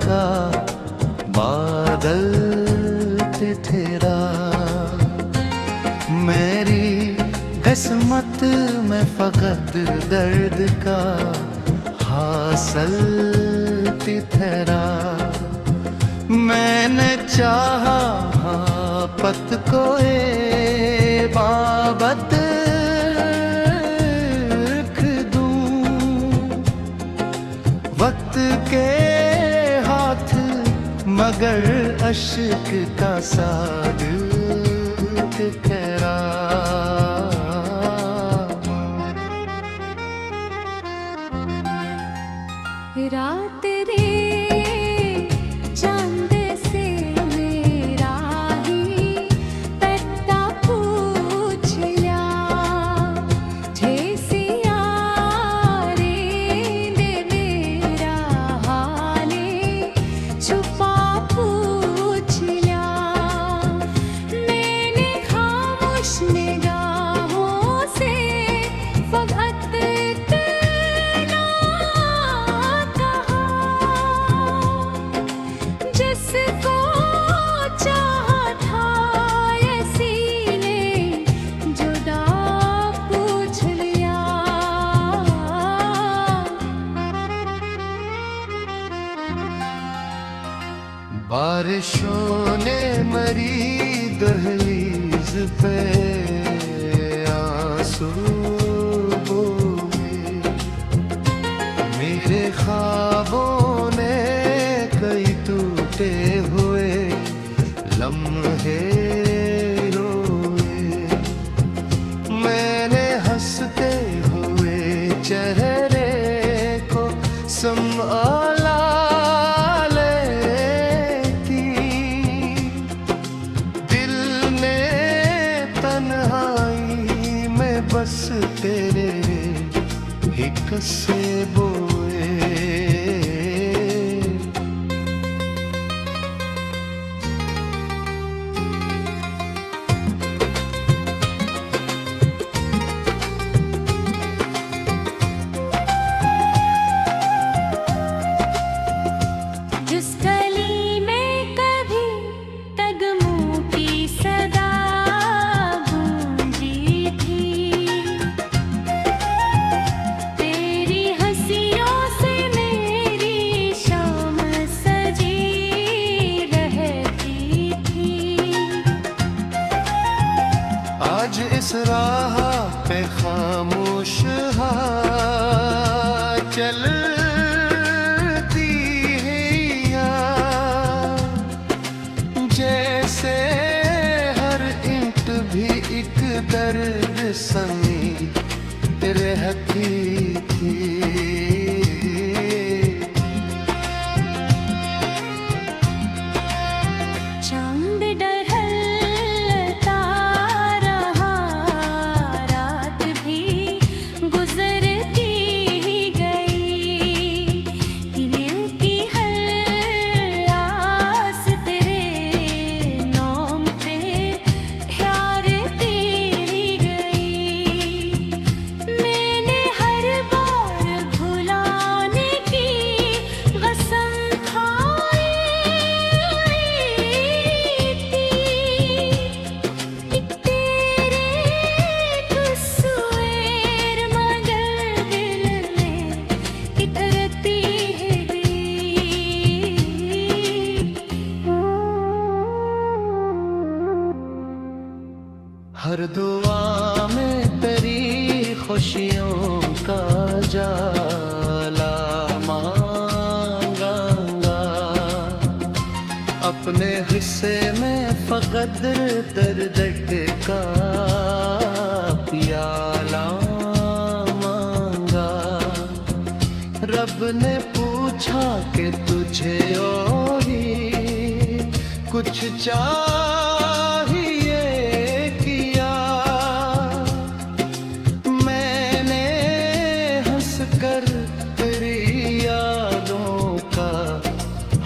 का बादल तेरा। मेरी किस्मत में फकत दर्द का हासिल तेरा। मैंने चाहा पत को बाबत रख दूं, वक्त के हाथ मगर अश्क का साग ठहरा। रात रे चांद से मेरा ही पता पूछ लिया, ठेसिया रे दे मेरा हाले छुपा पूछ लिया। मैंने खामोश निगाहों से फकत जिसको चाहा था ऐसी ने जुदा पूछ लिया। बारिशों ने मरी दहलीज पे आंसू बोए, मेरे ख्वाबों ने कई टूटे हुए लम्हे रोए। मैंने हंसते हुए चेहरे को संभाला लेती, दिल ने तन्हाई में बस तेरे ही किस्से बोए। जिस गली में कभी कदमों की सदा गूंजी थी, तेरी हंसियों से मेरी शाम सजी रहती थी। आज इस राह पे खामोश चलती है यार, जैसे हर ईंट भी एक दर्द समेत रहती थी। चांद ढलता रहा, रात भी गुजरती गई, दिल की हर आस तेरे नाम पे ठहरती गई। मैंने हर बार भुलाने की कसम खाई थी, तेरे कुस्वेर मगर दिल में इतरती हर दुआ में तेरी खुशियों का जाला मांगांगा, अपने हिस्से में फकत दर्द का प्याला मांगा। रब ने पूछा कि तुझे और ही कुछ चाहिए किया, मैंने हंसकर तेरी यादों का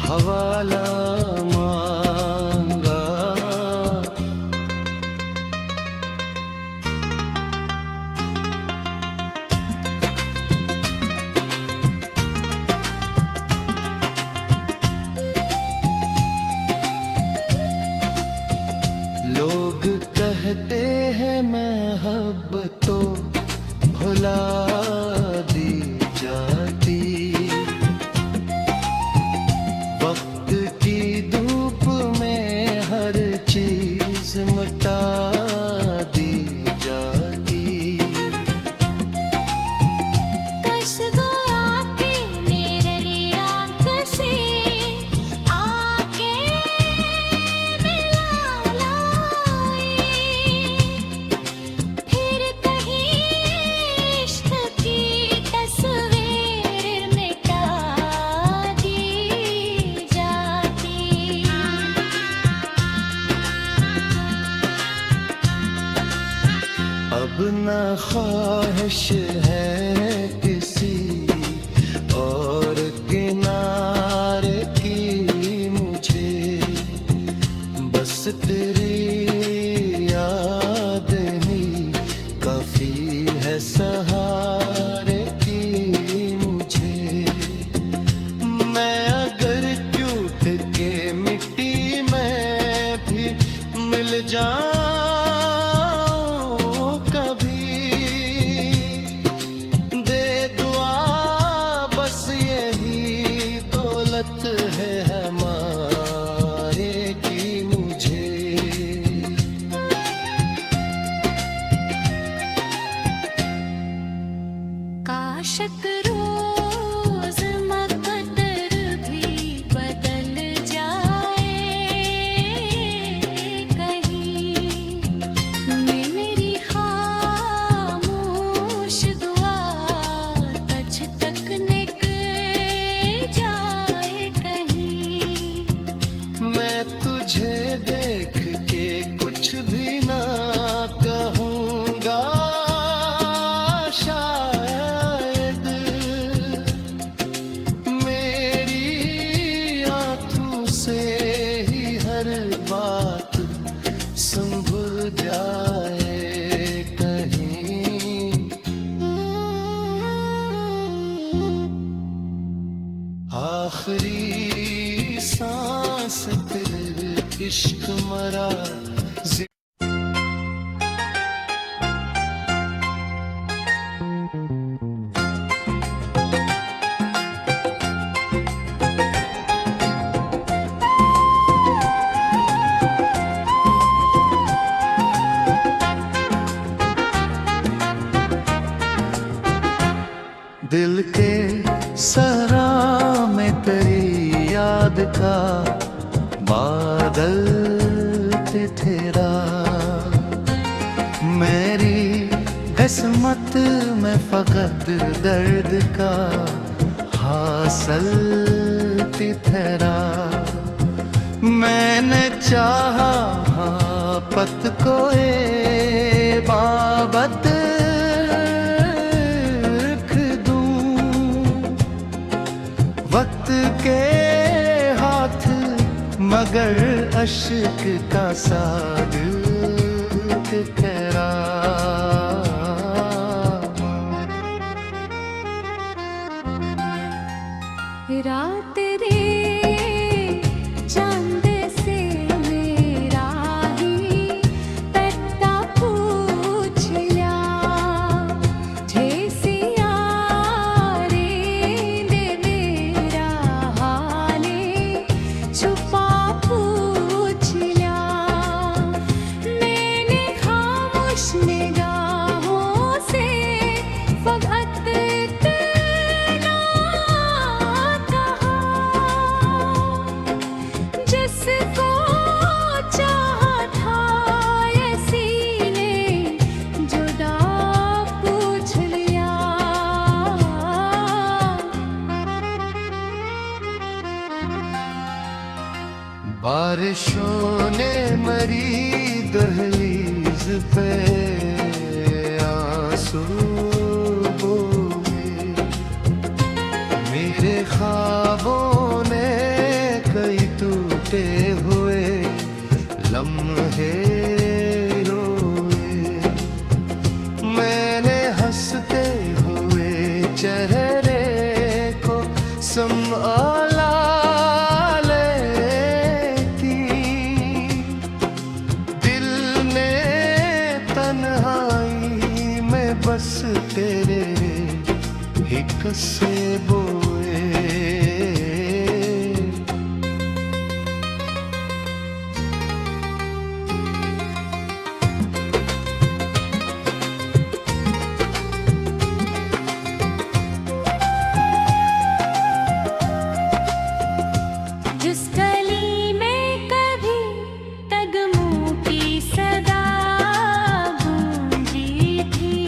हवाला मांगा। लोग कहते हैं मोहब्बतों भुला दी जाती, वक्त की धूप में हर चीज मिटा दी जाती। कस गया कि मेरी आँख से आके मिला लाई, फिर कहीं इश्क की तस्वीर मिटा दी जाती। अब न ख्वाहिश है किसी और किनारे की मुझे, बस तेरी याद ही काफी है सहारे की मुझे। मैं अगर टूट के मिट्टी में भी मिल जाऊं कभी, दे दुआ बस यही दौलत है हमारे की मुझे। काशक रोज मकदर भी बदल जाए कहीं, मेरी खामोश दुआ तुझ तक निकल जाए कहीं। मैं तुझे देख के कुछ भी ना कहूँगा शायद, मेरी आँखों से ही हर बात संभल जाए कहीं। आखिरी सांस तेरे इश्क मरा दिल के सरा में तेरी याद का बादल तेरा, मेरी किस्मत में फकत दर्द का हासिल तेरा। मैंने चाहा पत को ए बाबत रख दूं, वक्त के हाथ मगर अश्क का साग ठहरा। रात रे चांद से मेरा ही तत्ता पूछ लिया, ठेसिया रे दे मेरा हाले छुपा पूछ लिया। मैंने खामोश निगाहों से फकत इतना कहा, जिसको चाहा था ऐसी ने जुदा पूछ लिया। बारिशों ने मरी दहलीज पे आंसू बोए, मेरे ख्वाबों ने कई टूटे हुए लम्हे रोए। मैंने हंसते हुए चेहरे को संभाला लेती, दिल बस तेरे ही कसे बोए। जिस गली में कभी कदमों की सदा गूंजी थी,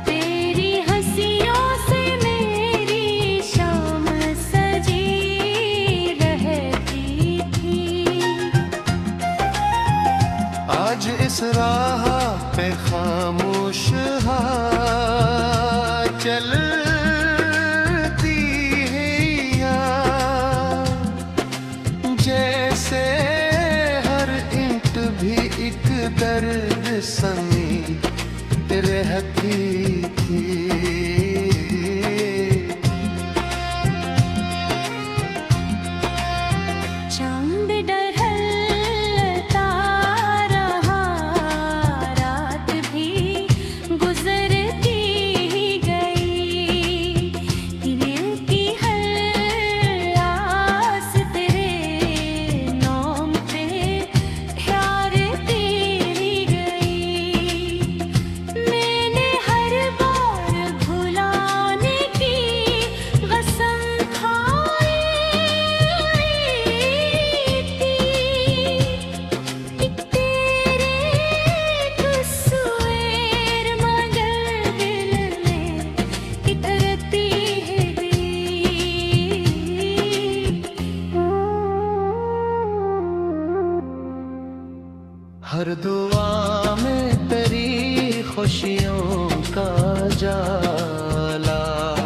तेरी हंसियों से मेरी शाम सजी रहती थी। आज इस राह पे खामोश चलती है यार, जैसे हर ईंट भी एक दर्द समी रहती थी। चांद ढलता रहा, रात भी गुजरती गई, दिल की हर आस तेरे नाम पे ठहरती गई। मैंने हर बार भुलाने की कसम खाई थी, तेरे तस्वीर मगर दिल में इतरती हर दुआ में तेरी खुशियों का जाला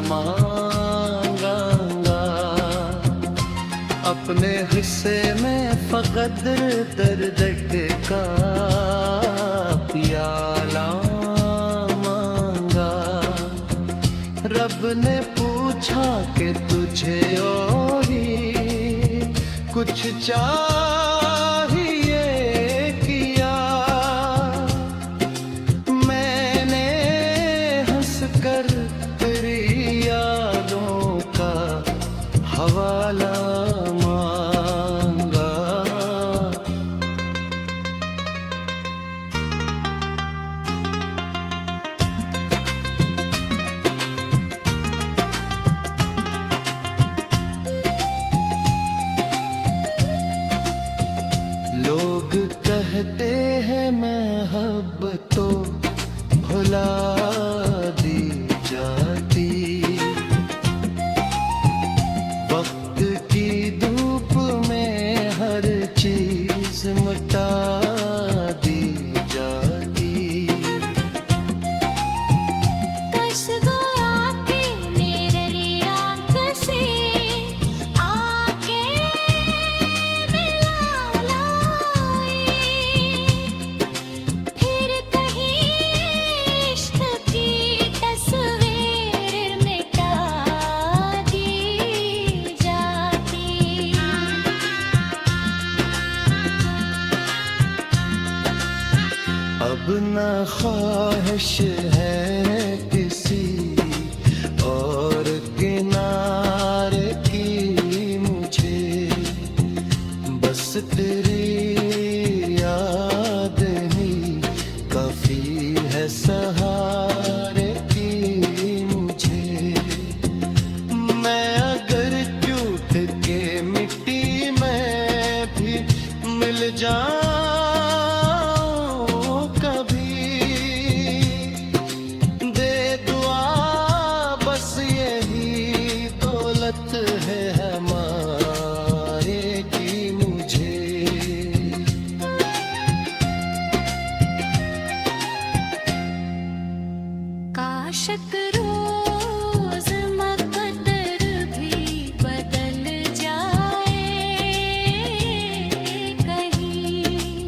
मांगांगा, अपने हिस्से में फकत दर्द का प्याला मांगा। रब ने पूछा कि तुझे और ही कुछ चाहिए किया, मैंने हंस कर तेरी यादों का हवाला मांगा। लोग कहते हैं मोहब्बतों भुला दी जाती, वक्त की धूप में हर चीज मिटा दी जाती। कस गया कि मेरी आँख से आके मिला लाई, फिर कहीं इश्क की तस्वीर मिटा दी जाती। अब न ख्वाहिश है किसी और किनारे की मुझे, बस तेरी याद ही काफी है सहारे की मुझे। मैं अगर टूट के मिट्टी में भी मिल जाऊं कभी, दे दुआ बस यही दौलत है हमारे की मुझे। काशक रोज मकदर भी बदल जाए कहीं,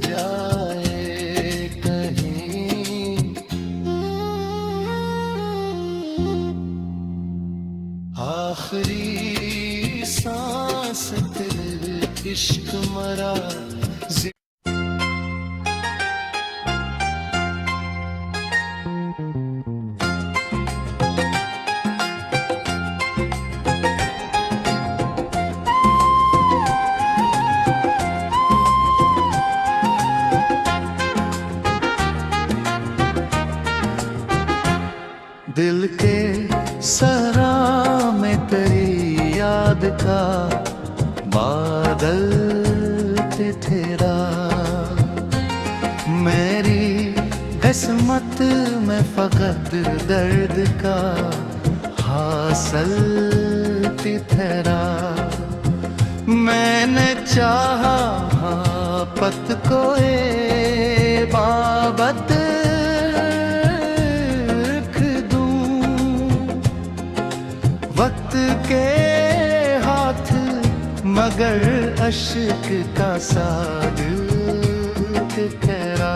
जाए कहीं। आखिरी सांस तेरे इश्क मरा। दिल के सरा में तेरी याद का बादल तेरा। मेरी किस्मत में फकत दर्द का हासिल तेरा। मैंने चाहा पत को बाबत वक्त के हाथ, मगर अश्क का साग ठहरा।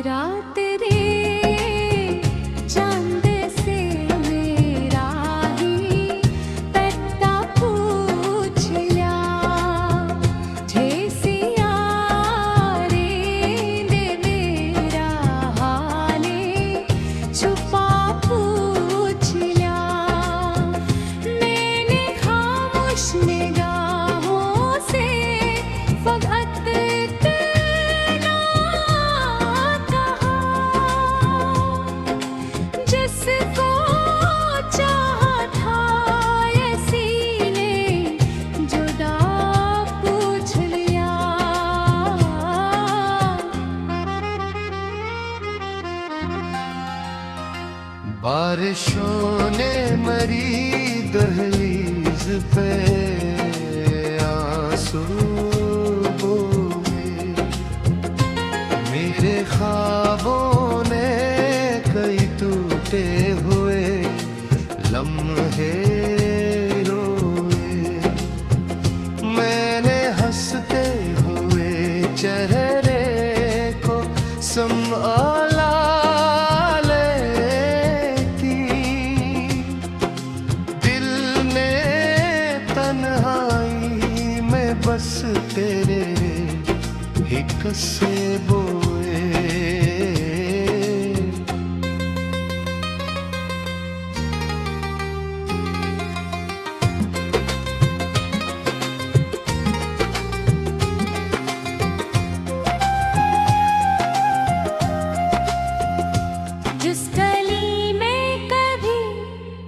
रात रे चांद से मेरा ही पता पूछ लिया। ठेसिया रे दे मेरा हाले छुपा पूछ लिया। मैंने खामोश निगाहों से फकत जिसको चाहा था ऐसी ने जुदा पूछ लिया। बारिशों ने मरी दहलीज पे आंसू बोए। मेरे ख्वाबों ने कई टूटे हुए लम्हे रोए। मैंने हंसते हुए चेहरे को संभाला लेती। दिल ने तन्हाई में बस तेरे ही कसे बोए। जिस गली में कभी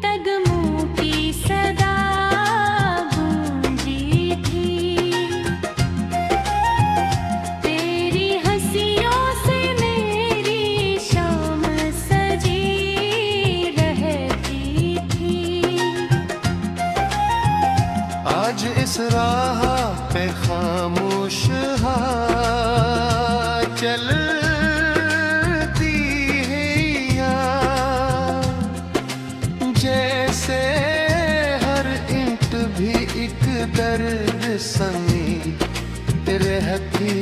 कदमों की सदा गूंजी थी, तेरी हंसियों से मेरी शाम सजी रहती थी। आज इस राह पे खामोश चलती है यार। जैसे हर ईंट भी एक दर्द सनी रहती